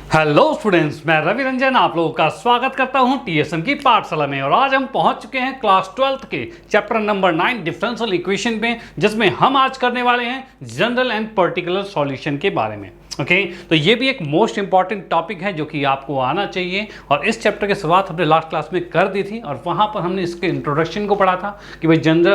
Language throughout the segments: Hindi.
हेलो स्टूडेंट्स, मैं रवि रंजन आप लोगों का स्वागत करता हूं टीएसएम की पाठशाला में। और आज हम पहुंच चुके हैं क्लास 12th के चैप्टर नंबर 9 डिफरेंशियल इक्वेशन में, जिसमें हम आज करने वाले हैं जनरल एंड पर्टिकुलर सॉल्यूशन के बारे में। ओके, तो ये भी एक मोस्ट इंपॉर्टेंट टॉपिक है जो कि आपको आना चाहिए। और इस चैप्टर की शुरुआत हमने लास्ट क्लास में कर दी थी और वहाँ पर हमने इसके इंट्रोडक्शन को पढ़ा था कि भाई जनरल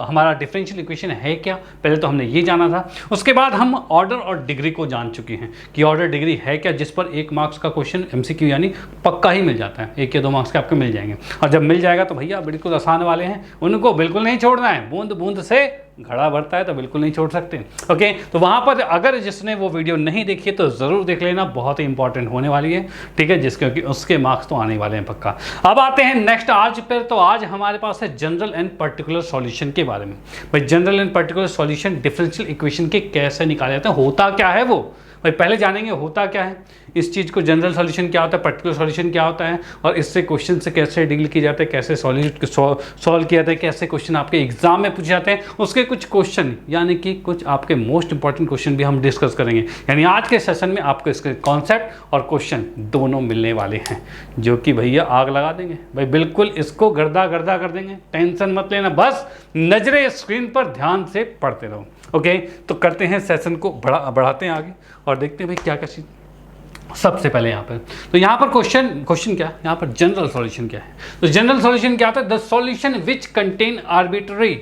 हमारा डिफरेंशियल इक्वेशन है क्या। पहले तो हमने ये जाना था, उसके बाद हम ऑर्डर और डिग्री को जान चुके हैं कि ऑर्डर डिग्री है क्या, जिस पर 1 मार्क्स का क्वेश्चन एमसीक्यू यानी पक्का ही मिल जाता है। 1 या 2 मार्क्स के आपके मिल जाएंगे। और जब मिल जाएगा तो भैया बिल्कुल आसान वाले हैं, उनको बिल्कुल नहीं छोड़ना है। बूंद बूंद से घड़ा भरता है तो बिल्कुल नहीं छोड़ सकते। ओके, तो वहाँ पर अगर जिसने वो वीडियो नहीं देखी तो ज़रूर देख लेना, बहुत ही इंपॉर्टेंट होने वाली है। ठीक है, जिसके क्योंकि उसके मार्क्स तो आने वाले हैं पक्का। अब आते हैं नेक्स्ट आज पर। तो आज हमारे पास है जनरल एंड पर्टिकुलर सॉल्यूशन के बारे में। भाई general and particular solution differential equation के कैसे निकाले जाते हैं, होता क्या है वो भाई पहले जानेंगे होता क्या है इस चीज़ को। जनरल सॉल्यूशन क्या होता है, पर्टिकुलर सॉल्यूशन क्या होता है, और इससे क्वेश्चन से कैसे डील किए जाते हैं, कैसे सॉल्व किया जाता है, कैसे क्वेश्चन आपके एग्जाम में पूछे जाते हैं, उसके कुछ क्वेश्चन यानी कि कुछ आपके मोस्ट इंपॉर्टेंट क्वेश्चन भी हम डिस्कस करेंगे। यानी आज के सेशन में आपको इसके कॉन्सेप्ट और क्वेश्चन दोनों मिलने वाले हैं, जो कि भैया आग लगा देंगे भाई, बिल्कुल इसको गर्दा गर्दा कर देंगे। टेंशन मत लेना, बस नजरें स्क्रीन पर ध्यान से पढ़ते रहो। ओके, तो करते हैं सेशन को बढ़ाते हैं आगे और देखते हैं भाई क्या क्या चीज़। सबसे पहले यहाँ पर तो यहाँ पर क्वेश्चन क्या है, यहाँ पर जनरल सॉल्यूशन क्या है। तो जनरल सॉल्यूशन क्या होता है, the solution which contain arbitrary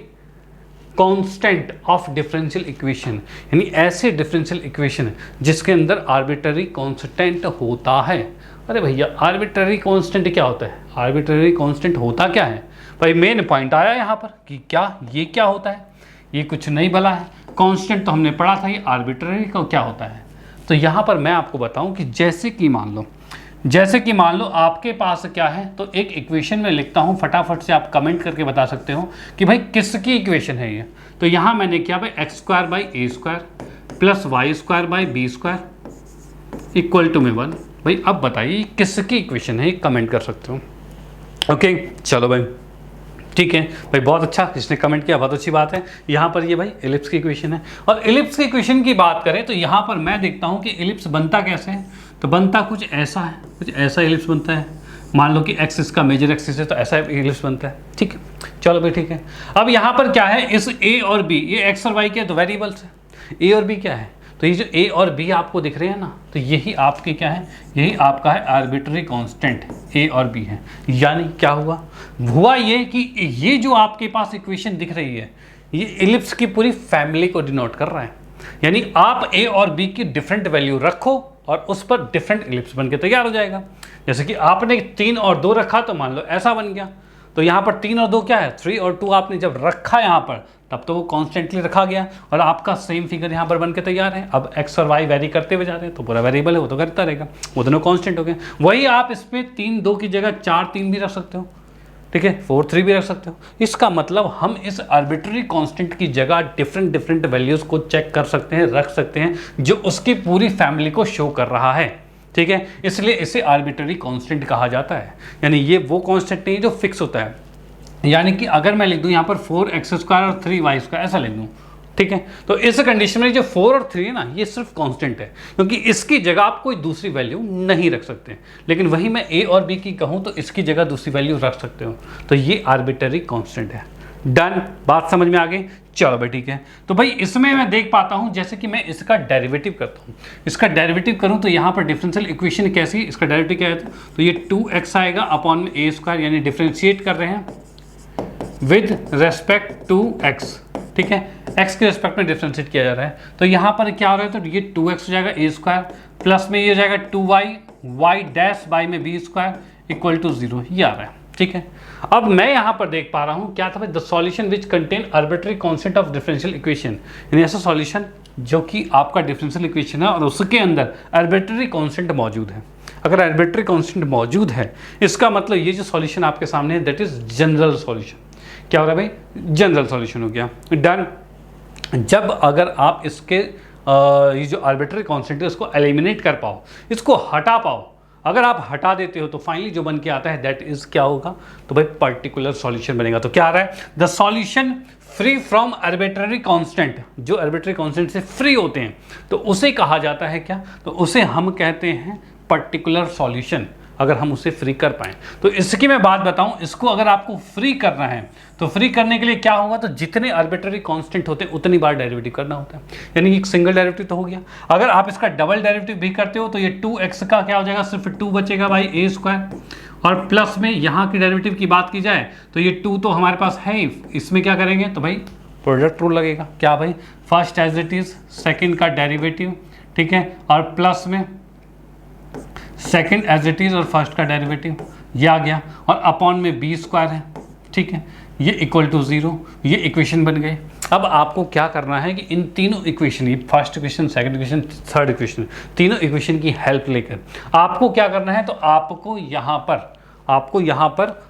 constant of differential equation, यानी ऐसे डिफरेंशियल इक्वेशन जिसके अंदर आर्बिट्ररी कांस्टेंट होता है। अरे भैया आर्बिट्ररी कांस्टेंट क्या होता है, आर्बिट्ररी कांस्टेंट होता क्या है भाई, मेन पॉइंट आया यहाँ पर कि ये क्या होता है, ये कुछ नहीं भला है। कांस्टेंट तो हमने पढ़ा था, ये आर्बिट्ररी का क्या होता है। तो यहाँ पर मैं आपको बताऊं कि जैसे कि मान लो आपके पास क्या है, तो एक इक्वेशन में लिखता हूँ, फटाफट से आप कमेंट करके बता सकते हो कि भाई किसकी इक्वेशन है ये। तो यहाँ मैंने क्या भाई x² + y² + b² equal to में 1। भाई अब बताइए किसकी इक्वेशन है, कमेंट कर सकते हो। ओके चलो भाई ठीक है भाई, बहुत अच्छा, जिसने कमेंट किया बहुत अच्छी बात है। यहाँ पर ये भाई एलिप्स की इक्वेशन है। और एलिप्स की इक्वेशन की बात करें तो यहाँ पर मैं देखता हूँ कि एलिप्स बनता कैसे है। तो बनता कुछ ऐसा है, कुछ ऐसा एलिप्स बनता है। मान लो कि एक्स इसका मेजर एक्सिस है तो ऐसा एलिप्स बनता है। ठीक है चलो भाई ठीक है। अब यहाँ पर क्या है, इस ए और बी, ये एक्स और वाई के तो वेरिएबल्स है, ए और बी क्या है, तो ये जो ए और बी आपको दिख रहे हैं ना, तो यही आपके क्या है, यही आपका है आर्बिट्ररी कांस्टेंट ए और बी है। यानी क्या हुआ ये कि ये जो आपके पास इक्वेशन दिख रही है, ये एलिप्स की पूरी फैमिली को डिनोट कर रहा है। यानी आप ए और बी की डिफरेंट वैल्यू रखो और उस पर डिफरेंट एलिप्स बन के तैयार हो जाएगा। जैसे कि आपने 3 और 2 रखा तो मान लो ऐसा बन गया। तो यहाँ पर 3 और 2 क्या है, 3 और 2 आपने जब रखा यहाँ पर तब तो वो कॉन्स्टेंटली रखा गया और आपका सेम फिगर यहाँ पर बन के तैयार है। अब एक्स और वाई वेरी करते हुए जा रहे हैं तो पूरा वेरिएबल है, वो तो करता रहेगा, वो दोनों कांस्टेंट हो गए। वही आप इस पर 3 2 की जगह 4 3 भी रख सकते हो, ठीक है 4 3 भी रख सकते हो। इसका मतलब हम इस आर्बिट्ररी कांस्टेंट की जगह डिफरेंट वैल्यूज़ को चेक कर सकते हैं, रख सकते हैं, जो उसकी पूरी फैमिली को शो कर रहा है। ठीक है, इसलिए इसे आर्बिट्ररी कांस्टेंट कहा जाता है। यानी ये वो कांस्टेंट नहीं जो फिक्स होता है। यानी कि अगर मैं लिख दूं यहाँ पर 4x² और 3y² ऐसा लिख दूं, ठीक है, तो इस कंडीशन में जो 4 और 3 है ना, ये सिर्फ कांस्टेंट है, क्योंकि इसकी जगह आप कोई दूसरी वैल्यू नहीं रख सकते। लेकिन वही मैं a और b की कहूँ तो इसकी जगह दूसरी वैल्यू रख सकते हो। तो ये आर्बिट्ररी कांस्टेंट है। डन, बात समझ में आ गई। चलो भाई ठीक है। तो भाई इसमें मैं देख पाता हूँ, जैसे कि मैं इसका डेरिवेटिव करता हूँ, इसका डेरिवेटिव करूँ तो यहाँ पर डिफरेंशियल इक्वेशन कैसी, इसका डेरिवेटिव क्या है, तो ये 2x आएगा अपॉन में a², यानी डिफरेंशिएट कर रहे हैं विद रेस्पेक्ट टू x। ठीक है, x के रेस्पेक्ट में डिफरेंशिएट किया जा रहा है। तो यहाँ पर क्या हो रहा है, तो ये 2x हो जाएगा a² प्लस में ये हो जाएगा 2y y' में b² इक्वल टू 0, ये आ रहा है। ठीक है, अब मैं यहाँ पर देख पा रहा हूँ क्या था भाई, the solution which contain arbitrary constant of differential equation, यानी ऐसा सॉल्यूशन जो कि आपका डिफरेंशियल इक्वेशन है और उसके अंदर आर्बिट्ररी कांस्टेंट मौजूद है। अगर आर्बिट्ररी कांस्टेंट मौजूद है, इसका मतलब ये जो सॉल्यूशन आपके सामने है दैट इज जनरल सॉल्यूशन। क्या हो रहा है भाई, जनरल सॉल्यूशन हो गया। डन। जब अगर आप इसके ये जो आर्बिट्ररी कांस्टेंट है उसको एलिमिनेट कर पाओ, इसको हटा पाओ, अगर आप हटा देते हो तो फाइनली जो बन के आता है दैट इज क्या होगा, तो भाई पर्टिकुलर सॉल्यूशन बनेगा। तो क्या आ रहा है, the solution free from arbitrary constant, जो आर्बिट्ररी कांस्टेंट से फ्री होते हैं तो उसे कहा जाता है क्या, तो उसे हम कहते हैं पर्टिकुलर सॉल्यूशन अगर हम उसे फ्री कर पाएँ। तो इसकी मैं बात बताऊं, इसको अगर आपको फ्री करना है तो फ्री करने के लिए क्या होगा, तो जितने आर्बिट्ररी कांस्टेंट होते हैं उतनी बार डेरिवेटिव करना होता है, यानी एक सिंगल डेरिवेटिव तो हो गया। अगर आप इसका डबल डेरिवेटिव भी करते हो तो ये 2x का क्या हो जाएगा, सिर्फ 2 बचेगा भाई a स्क्वायर, और प्लस में यहाँ की डेरिवेटिव की बात की जाए तो ये 2 तो हमारे पास है ही, इसमें क्या करेंगे तो भाई प्रोडक्ट रूल लगेगा, क्या भाई, first as it is second का डेरिवेटिव, ठीक है, और प्लस में सेकेंड एज इट इज और फर्स्ट का डेरिवेटिव, ये आ गया, और अपॉन में b स्क्वायर है, ठीक है, ये इक्वल टू 0, ये इक्वेशन बन गए। अब आपको क्या करना है कि इन तीनों इक्वेशन, ये first equation, second equation, third equation, तीनों इक्वेशन की हेल्प लेकर आपको क्या करना है, तो आपको यहाँ पर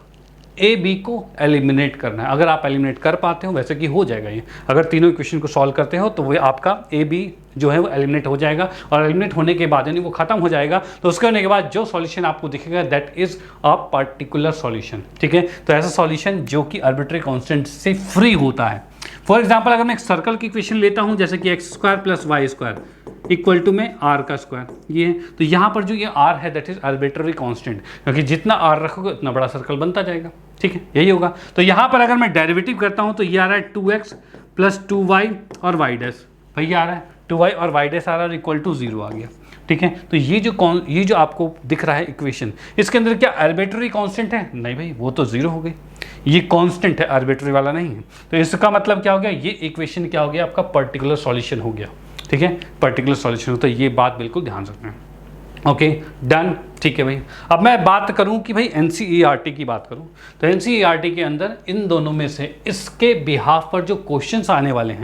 ए बी को एलिमिनेट करना है। अगर आप एलिमिनेट कर पाते हो, वैसे कि हो जाएगा ये, अगर तीनों इक्वेशन को सॉल्व करते हो तो वो आपका ए बी जो है वो एलिमिनेट हो जाएगा, और एलिमिनेट होने के बाद यानी वो खत्म हो जाएगा, तो उसके होने के बाद जो सॉल्यूशन आपको दिखेगा that is a particular solution, ठीक है। तो ऐसा सॉल्यूशन जो कि आर्बिट्ररी कांस्टेंट से फ्री होता है। फॉर एग्जांपल अगर मैं एक सर्कल की इक्वेशन लेता हूं, जैसे कि x square plus y square equal to में आर का स्क्वायर, ये है, तो यहाँ पर जो ये आर है दैट इज आर्बिट्ररी कांस्टेंट, क्योंकि जितना आर रखोगे उतना बड़ा सर्कल बनता जाएगा, ठीक है, यही होगा। तो यहाँ पर अगर मैं डेरिवेटिव करता हूँ तो ये आ रहा है 2x प्लस 2y और y डैश, भाई ये आ रहा है 2y और y डैश आ रहा है इक्वल टू 0 आ गया, ठीक है। तो ये जो आपको दिख रहा है इक्वेशन, इसके अंदर क्या आर्बिट्ररी कांस्टेंट है, नहीं भाई, वो तो 0 हो गई, ये कांस्टेंट है, आर्बिट्ररी वाला नहीं है। तो इसका मतलब क्या हो गया, ये इक्वेशन क्या हो गया, आपका पर्टिकुलर सॉल्यूशन हो गया, ठीक है, पर्टिकुलर सॉल्यूशन हो। तो ये बात बिल्कुल ध्यान रखना है, ओके डन, ठीक है भाई। अब मैं बात करूं कि भाई एनसीईआरटी की बात करूं, तो एनसीईआरटी के अंदर इन दोनों में से इसके बिहाफ पर जो क्वेश्चंस आने वाले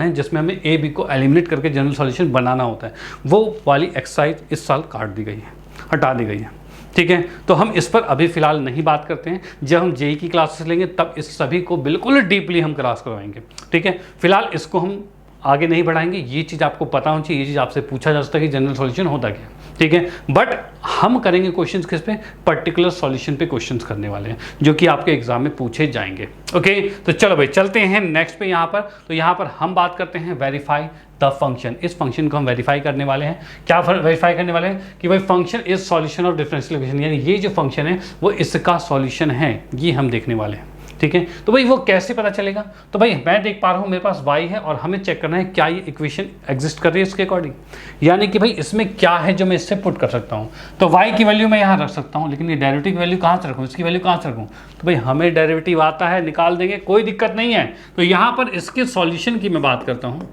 हैं, जिसमें हमें ए बी को एलिमिनेट करके जनरल सॉल्यूशन बनाना होता है, वो वाली एक्सरसाइज इस साल काट दी गई है, हटा दी गई है, ठीक है। तो हम इस पर अभी फिलहाल नहीं बात करते हैं, जब हम जेई की क्लासेस लेंगे तब इस सभी को बिल्कुल डीपली हम क्लास करवाएंगे, ठीक है। फिलहाल इसको हम आगे नहीं बढ़ाएंगे, ये चीज़ आपको पता होनी चाहिए, ये चीज़ आपसे पूछा जा सकता है कि जनरल सॉल्यूशन होता क्या, ठीक है। बट हम करेंगे क्वेश्चंस किस पे, पर्टिकुलर सॉल्यूशन पे क्वेश्चंस करने वाले हैं, जो कि आपके एग्जाम में पूछे जाएंगे, ओके। तो चलो भाई चलते हैं नेक्स्ट पे। यहाँ पर हम बात करते हैं वेरीफाई द फंक्शन। इस फंक्शन को हम वेरीफाई करने वाले हैं। क्या वेरीफाई करने वाले हैं कि भाई function is solution of differential equation, यानी ये जो फंक्शन है वो इसका सॉल्यूशन है, ये हम देखने वाले हैं, ठीक है। तो भाई वो कैसे पता चलेगा, तो भाई मैं देख पा रहा हूँ मेरे पास y है और हमें चेक करना है क्या ये इक्वेशन एग्जिस्ट कर रही है इसके अकॉर्डिंग, यानी कि भाई इसमें क्या है जो मैं इससे पुट कर सकता हूँ। तो y की वैल्यू मैं यहाँ रख सकता हूँ, लेकिन ये डेरिवेटिव की वैल्यू कहाँ से रखूँ, इसकी वैल्यू कहाँ से रखूँ, तो भाई हमें डेरिवेटिव आता है, निकाल देंगे, कोई दिक्कत नहीं है। तो यहाँ पर इसके सॉल्यूशन की मैं बात करता हूँ,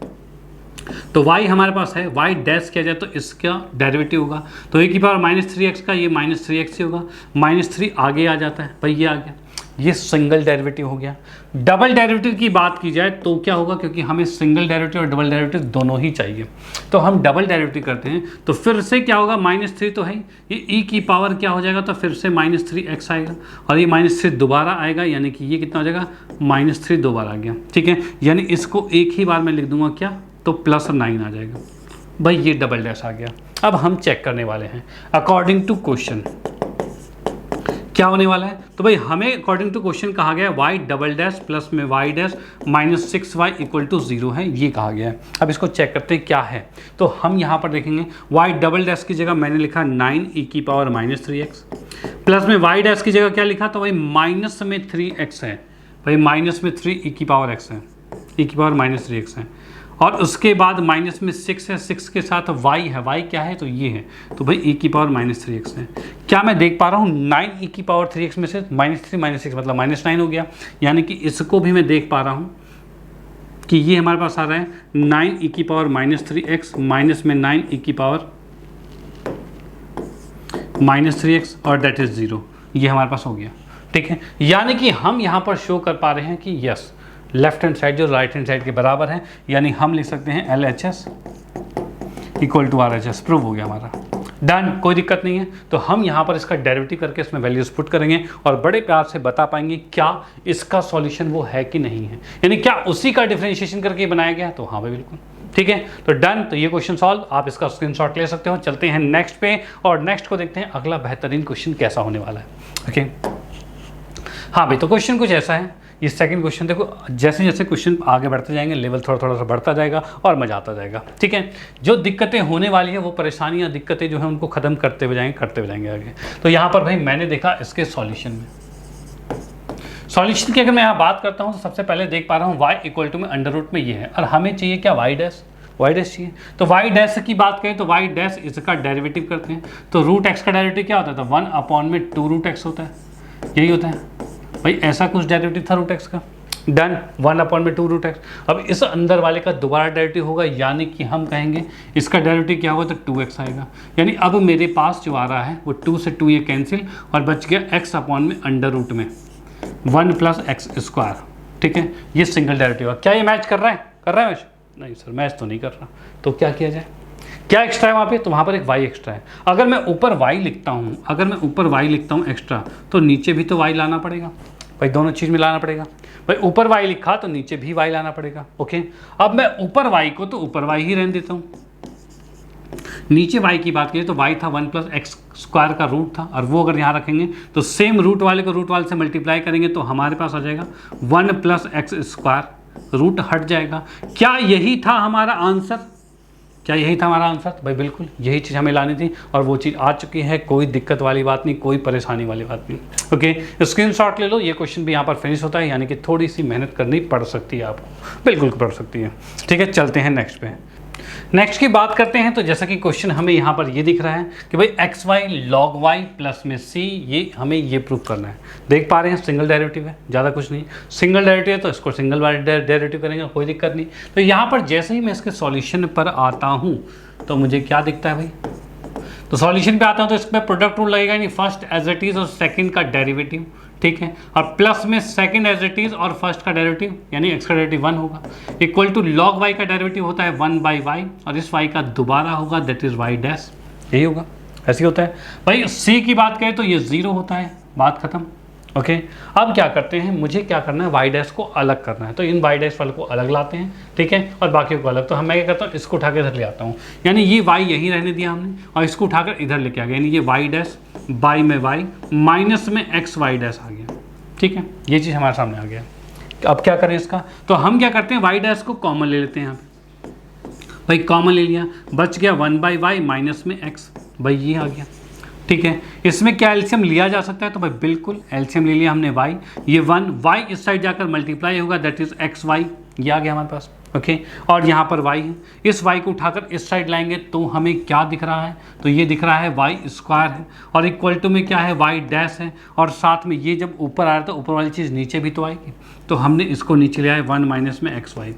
तो y हमारे पास है, y डैश किया जाए तो इसका डेरिवेटिव होगा, तो a की पावर -3x का ये -3x ही होगा, -3 आगे आ जाता है, भाई ये आ गया, ये सिंगल डेरिवेटिव हो गया। डबल डेरिवेटिव की बात की जाए तो क्या होगा, क्योंकि हमें सिंगल डेरिवेटिव और डबल डेरिवेटिव दोनों ही चाहिए, तो हम डबल डेरिवेटिव करते हैं, तो फिर से क्या होगा, -3 तो है, ये e की पावर क्या हो जाएगा, तो फिर से -3x आएगा, और ये -3 दोबारा आएगा, यानी कि ये कितना हो जाएगा, -3 दोबारा आ गया, ठीक है। यानी इसको एक ही बार में लिख दूंगा क्या, तो +9 आ जाएगा, भाई ये डबल डैश आ गया। अब हम चेक करने वाले हैं अकॉर्डिंग टू क्वेश्चन क्या होने वाला है, तो भाई हमें अकॉर्डिंग टू क्वेश्चन कहा गया है y डबल डैश प्लस में y dash -6y equal to 0 है, ये कहा गया है। अब इसको चेक करते हैं क्या है, तो हम यहाँ पर देखेंगे y डबल डैश की जगह मैंने लिखा 9e की पावर -3x, प्लस में y डैश की जगह क्या लिखा, तो भाई माइनस में 3x है, भाई माइनस में 3e की पावर x है, e की पावर -3x है, और उसके बाद माइनस में 6 है, 6 के साथ y है, y क्या है, तो ये है, तो भाई e की पावर -3x है। क्या मैं देख पा रहा हूँ 9e की पावर 3x में से -3 -6 मतलब -9 हो गया, यानी कि इसको भी मैं देख पा रहा हूँ कि ये हमारे पास आ रहा है 9e की पावर -3x माइनस में 9e की पावर -3x और दैट इज 0, ये हमारे पास हो गया, ठीक है। यानी कि हम यहाँ पर शो कर पा रहे हैं कि यस लेफ्ट हैंड साइड जो राइट हैंड साइड के बराबर है, यानी हम लिख सकते हैं LHS equal to RHS, prove हो गया हमारा, डन, कोई दिक्कत नहीं है। तो हम यहाँ पर इसका डेरिवेटिव करके इसमें वैल्यूज पुट करेंगे और बड़े प्यार से बता पाएंगे क्या इसका सॉल्यूशन वो है कि नहीं है, यानी क्या उसी का डिफरेंशिएशन करके बनाया गया, तो हाँ भाई बिल्कुल, ठीक है। तो डन, तो ये क्वेश्चन सॉल्व, आप इसका स्क्रीनशॉट ले सकते हो। चलते हैं नेक्स्ट पे और नेक्स्ट को देखते हैं अगला बेहतरीन क्वेश्चन कैसा होने वाला है, ओके। हाँ भाई, तो क्वेश्चन कुछ ऐसा है ये सेकंड क्वेश्चन देखो, जैसे जैसे क्वेश्चन आगे बढ़ते जाएंगे लेवल थोड़ा थोड़ा सा बढ़ता जाएगा और मजा आता जाएगा। ठीक है, जो दिक्कतें होने वाली है वो परेशानियां दिक्कतें जो है उनको खत्म करते हुए जाएंगे आगे। तो यहाँ पर भाई मैंने देखा इसके सॉल्यूशन में, सॉल्यूशन की अगर मैं यहाँ बात करता हूँ तो सबसे पहले देख पा रहा हूँ y इक्वल टू में अंडर रूट में ये है और हमें चाहिए क्या y डैश चाहिए। तो y डैश की बात करें तो y डैश इसका डेरिवेटिव करते हैं तो रूट x का डेरिवेटिव क्या होता है, तो 1 अपॉन में 2 रूट x होता है, यही होता है भाई, ऐसा कुछ डेरिवेटिव था रूट x का। डन, 1 अपॉन में 2 रूट x। अब इस अंदर वाले का दोबारा डेरिवेटिव होगा, यानी कि हम कहेंगे इसका डेरिवेटिव क्या होगा, तो 2x आएगा। यानी अब मेरे पास जो आ रहा है वो 2 से 2 ये कैंसिल और बच गया x अपॉन में अंडर रूट में 1 प्लस एक्स स्क्वायर। ठीक है, ये सिंगल डेरिवेटिव है। क्या ये मैच कर रहा है मैच? नहीं सर, मैच तो नहीं कर रहा। तो क्या किया जाए, क्या एक्स्ट्रा है वहाँ पे, तो वहाँ पर एक y एक्स्ट्रा है। अगर मैं ऊपर y लिखता हूँ एक्स्ट्रा, तो नीचे भी तो y लाना पड़ेगा भाई, दोनों चीज़ में लाना पड़ेगा भाई। ऊपर y लिखा तो नीचे भी y लाना पड़ेगा। ओके, अब मैं ऊपर y को तो ऊपर y ही रहने देता हूँ, नीचे y की बात करें तो y था 1 प्लस एक्स स्क्वायर का रूट था, और वो अगर यहाँ रखेंगे तो सेम रूट वाले को रूट वाले से मल्टीप्लाई करेंगे तो हमारे पास आ जाएगा 1 प्लस एक्स स्क्वायर, रूट हट जाएगा। क्या यही था हमारा आंसर? तो भाई बिल्कुल यही चीज़ हमें लानी थी और वो चीज़ आ चुकी है, कोई दिक्कत वाली बात नहीं, कोई परेशानी वाली बात नहीं। ओके, स्क्रीनशॉट ले लो, ये क्वेश्चन भी यहाँ पर फिनिश होता है, यानी कि थोड़ी सी मेहनत करनी पड़ सकती है आपको, बिल्कुल पड़ सकती है। ठीक है, चलते हैं नेक्स्ट पे। नेक्स्ट की बात करते हैं। तो जैसा कि क्वेश्चन हमें यहाँ पर ये दिख रहा है कि भाई x y log y plus में सी, ये हमें ये प्रूव करना है। देख पा रहे हैं सिंगल डेरिवेटिव है, ज़्यादा कुछ नहीं, सिंगल डेरिवेटिव है तो इसको सिंगल डेरिवेटिव करेंगे, कोई दिक्कत नहीं। तो यहाँ पर जैसे ही मैं इसके सॉल्यूशन पर आता हूँ तो मुझे क्या दिखता है भाई, तो सॉल्यूशन पे आता हूँ तो इसमें प्रोडक्ट रूल लगेगा, नहीं फर्स्ट एज इट इज़ और सेकंड का डेरिवेटिव। ठीक है, और प्लस में सेकंड एज इट इज़ और फर्स्ट का डेरिवेटिव, यानी एक्स का डेरिवेटिव 1 होगा, इक्वल टू लॉग वाई का डेरिवेटिव होता है 1 बाई वाई, और इस वाई का दोबारा होगा दैट इज़ वाई डैश, यही होगा, ऐसे होता है भाई। सी की बात करें तो ये 0 होता है, बात खत्म। ओके, अब क्या करते हैं, मुझे क्या करना है, वाई डैश को अलग करना है, तो इन वाई डैश वाले को अलग लाते हैं। ठीक है, और बाकी को अलग। तो मैं क्या करता हूँ, इसको उठा के इधर ले आता हूँ, यानी ये वाई यहीं रहने दिया हमने और इसको उठाकर इधर लेके आ गया, यानी ये वाई डैश बाई में वाई माइनस में एक्स वाई डैश आ गया। ठीक है, ये चीज़ हमारे सामने आ गया। अब क्या करें इसका, तो हम क्या करते हैं, वाई डैश को कॉमन ले लेते हैं यहाँ पे, भाई कॉमन ले लिया, बच गया 1 बाई वाई माइनस में एक्स, भाई ये आ गया। ठीक है, इसमें क्या एलसीएम लिया जा सकता है, तो भाई बिल्कुल एलसीएम ले लिया हमने y, ये 1 y इस साइड जाकर मल्टीप्लाई होगा दैट इज एक्स वाई, ये आ गया हमारे पास। ओके, और यहाँ पर y है, इस y को उठाकर इस साइड लाएंगे तो हमें क्या दिख रहा है, तो ये दिख रहा है y स्क्वायर है, और इक्वल टू में क्या है, y डैश है, और साथ में ये जब ऊपर आ रहा था ऊपर वाली चीज़ नीचे भी तो आएगी, तो हमने इसको नीचे ले आए 1 माइनस में एक्स वाई।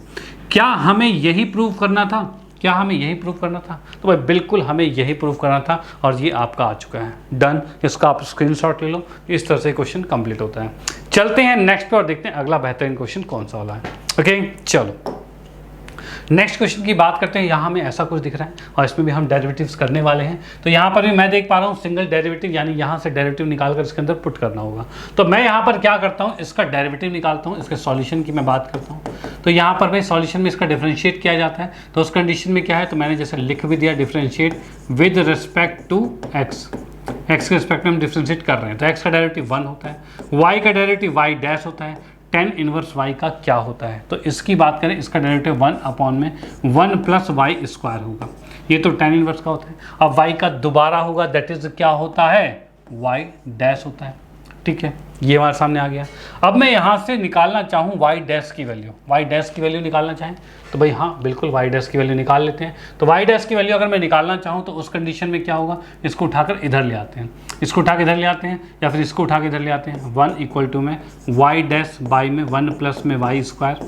क्या हमें यही प्रूव करना था, तो भाई बिल्कुल हमें यही प्रूव करना था, और ये आपका आ चुका है। डन, इसका आप स्क्रीनशॉट ले लो। इस तरह से क्वेश्चन कंप्लीट होता है। चलते हैं नेक्स्ट पे और देखते हैं अगला बेहतरीन क्वेश्चन कौन सा वाला है। ओके, चलो नेक्स्ट क्वेश्चन की बात करते हैं। यहाँ हमें ऐसा कुछ दिख रहा है और इसमें भी हम डेरिवेटिव्स करने वाले हैं। तो यहाँ पर भी मैं देख पा रहा हूँ सिंगल डेरिवेटिव, यानी यहाँ से डेरिवेटिव निकाल कर इसके अंदर पुट करना होगा। तो मैं यहाँ पर क्या करता हूँ, इसका डेरिवेटिव निकालता हूँ, इसके सॉल्यूशन की मैं बात करता हूँ। तो यहाँ पर भाई सॉल्यूशन में इसका डिफरेंशिएट किया जाता है, तो उस कंडीशन में क्या है, तो मैंने जैसे लिख भी दिया, differentiate with respect to x, x के रिस्पेक्ट में हम डिफरेंशिएट कर रहे हैं। तो एक्स का डेरिवेटिव 1 होता है, वाई का डेरिवेटिव वाई डैश होता है, tan इनवर्स y का क्या होता है, तो इसकी बात करें, इसका डेरिवेटिव 1 अपॉन में 1 प्लस वाई स्क्वायर होगा, ये तो tan इनवर्स का होता है। अब y का दोबारा होगा दैट इज क्या होता है, y डैश होता है। ठीक है, ये हमारे सामने आ गया। अब मैं यहाँ से निकालना चाहूँ y डैश की वैल्यू निकालना चाहें तो भाई हाँ बिल्कुल y डैश की वैल्यू निकाल लेते हैं। तो y डैश की वैल्यू अगर मैं निकालना चाहूँ तो उस कंडीशन में क्या होगा, इसको उठाकर इधर ले आते हैं, या फिर इसको उठा के इधर ले आते हैं। 1 इक्वल टू में y डैश बाई में 1 प्लस में वाई स्क्वायर,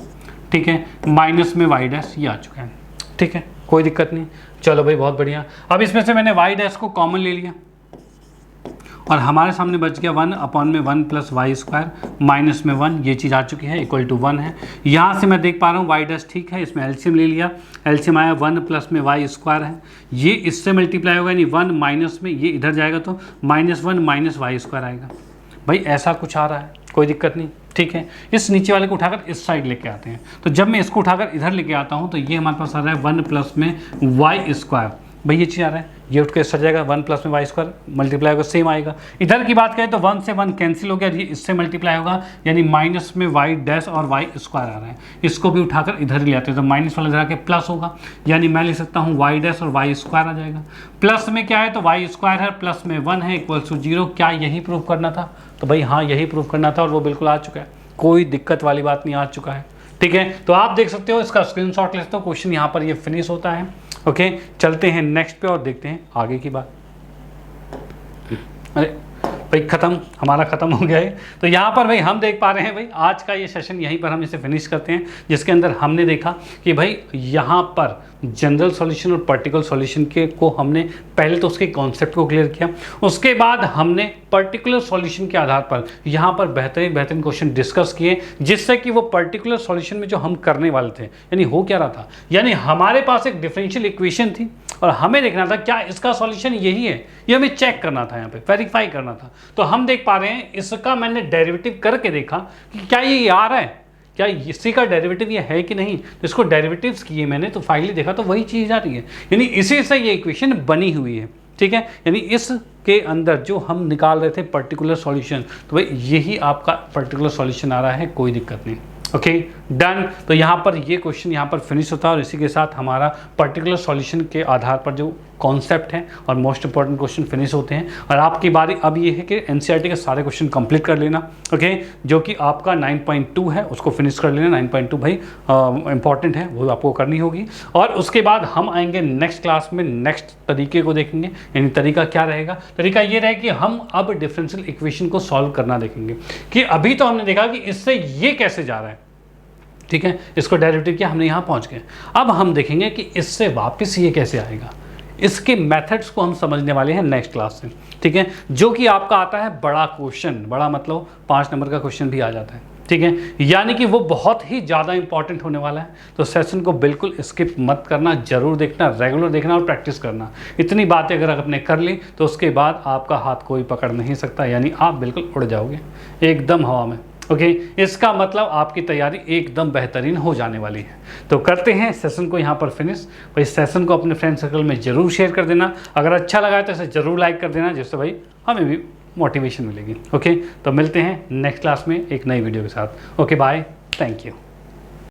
ठीक है, माइनस में y डैश, ये आ चुका है। ठीक है, कोई दिक्कत नहीं। चलो भाई बहुत बढ़िया। अब इसमें से मैंने y डैश को कॉमन ले लिया और हमारे सामने बच गया 1 अपॉन में 1 प्लस वाई स्क्वायर माइनस में 1, ये चीज़ आ चुकी है, इक्वल टू 1 है। यहाँ से मैं देख पा रहा हूँ वाई डैश ठीक है, इसमें एलसीएम ले लिया, एलसीएम आया 1 प्लस में वाई स्क्वायर है, ये इससे मल्टीप्लाई होगा, यानी 1 माइनस में ये इधर जाएगा तो -1 माइनस वाई स्क्वायर आएगा। भाई ऐसा कुछ आ रहा है, कोई दिक्कत नहीं। ठीक है, इस नीचे वाले को उठाकर इस साइड लेके आते हैं। तो जब मैं इसको उठाकर इधर लेके आता हूँ तो ये हमारे पास आ रहा है 1 प्लस में वाई स्क्वायर, भाई ये चीज़ आ रहा है, ये उठ के सट जाएगा, 1 प्लस में वाई स्क्वायर मल्टीप्लाई होगा, सेम आएगा। इधर की बात करें तो 1 से 1 कैंसिल हो गया, ये इससे मल्टीप्लाई होगा, यानी माइनस में वाई डैश और वाई स्क्वायर आ रहा है, इसको भी उठाकर इधर ही ले आते हैं, तो माइनस वाला इधर आके प्लस होगा, यानी मैं लिख सकता हूँ वाई डैश और वाई स्क्वायर आ जाएगा। प्लस में क्या है तो वाई स्क्वायर है, प्लस में 1 है, इक्वल्स टू 0। क्या यही प्रूव करना था? तो भाई हाँ, यही प्रूव करना था और वो बिल्कुल आ चुका है, कोई दिक्कत वाली बात नहीं, आ चुका है। ठीक है, तो आप देख सकते हो, इसका स्क्रीनशॉट ले सकते हो, क्वेश्चन यहाँ पर ये फिनिश होता है। ओके, चलते हैं नेक्स्ट पे और देखते हैं आगे की बात। अरे भाई खत्म, हमारा खत्म हो गया है। तो यहाँ पर भाई हम देख पा रहे हैं, भाई आज का ये सेशन यहीं पर हम इसे फिनिश करते हैं, जिसके अंदर हमने देखा कि भाई यहाँ पर जनरल सॉल्यूशन और पर्टिकुलर सॉल्यूशन के को हमने पहले तो उसके कॉन्सेप्ट को क्लियर किया, उसके बाद हमने पर्टिकुलर सॉल्यूशन के आधार पर यहाँ पर बेहतरीन क्वेश्चन डिस्कस किए, जिससे कि वो पर्टिकुलर सॉल्यूशन में जो हम करने वाले थे, यानी हो क्या रहा था, यानी हमारे पास एक डिफरेंशियल इक्वेशन थी और हमें देखना था क्या इसका सॉल्यूशन यही है, ये हमें चेक करना था, यहाँ पे वेरीफाई करना था। तो हम देख पा रहे हैं इसका मैंने डेरिवेटिव करके देखा कि क्या ये आ रहा है, क्या इसी का डेरिवेटिव ये है कि नहीं। तो इसको डेरिवेटिव्स किए मैंने, तो फाइनली देखा तो वही चीज़ आ रही है, यानी इसी से ये इक्वेशन बनी हुई है। ठीक है, यानी इसके अंदर जो हम निकाल रहे थे पर्टिकुलर सॉल्यूशन, तो भाई यही आपका पर्टिकुलर सॉल्यूशन आ रहा है, कोई दिक्कत नहीं। Okay done. तो यहाँ पर ये क्वेश्चन यहाँ पर फिनिश होता है और इसी के साथ हमारा पर्टिकुलर सॉल्यूशन के आधार पर जो कॉन्सेप्ट है और मोस्ट इंपॉर्टेंट क्वेश्चन फिनिश होते हैं। और आपकी बारी अब ये है कि एनसीईआरटी के सारे क्वेश्चन कंप्लीट कर लेना। ओके, जो कि आपका 9.2 है उसको फिनिश कर लेना। 9.2 भाई इंपॉर्टेंट है, वो आपको करनी होगी। और उसके बाद हम आएंगे नेक्स्ट क्लास में, नेक्स्ट तरीके को देखेंगे। यानी तरीका क्या रहेगा? तरीका ये रहे कि हम अब डिफरेंशियल इक्वेशन को सॉल्व करना देखेंगे कि अभी तो हमने देखा कि इससे ये कैसे जा रहा है, ठीक है, इसको डेरिवेटिव किया, हमने यहाँ पहुँच गए। अब हम देखेंगे कि इससे वापस ये कैसे आएगा, इसके मेथड्स को हम समझने वाले हैं नेक्स्ट क्लास से। ठीक है, जो कि आपका आता है बड़ा क्वेश्चन, बड़ा मतलब 5 नंबर का क्वेश्चन भी आ जाता है। ठीक है, यानी कि वो बहुत ही ज़्यादा इंपॉर्टेंट होने वाला है। तो सेशन को बिल्कुल स्किप मत करना, जरूर देखना, रेगुलर देखना और प्रैक्टिस करना। इतनी बातें अगर आपने कर ली तो उसके बाद आपका हाथ कोई पकड़ नहीं सकता, यानी आप बिल्कुल उड़ जाओगे एकदम हवा में। ओके, इसका मतलब आपकी तैयारी एकदम बेहतरीन हो जाने वाली है। तो करते हैं सेशन को यहाँ पर फिनिश। भाई सेशन को अपने फ्रेंड सर्कल में ज़रूर शेयर कर देना, अगर अच्छा लगा है तो इसे ज़रूर लाइक कर देना, जिससे भाई हमें भी मोटिवेशन मिलेगी। ओके, तो मिलते हैं नेक्स्ट क्लास में एक नई वीडियो के साथ। Okay bye, thank you.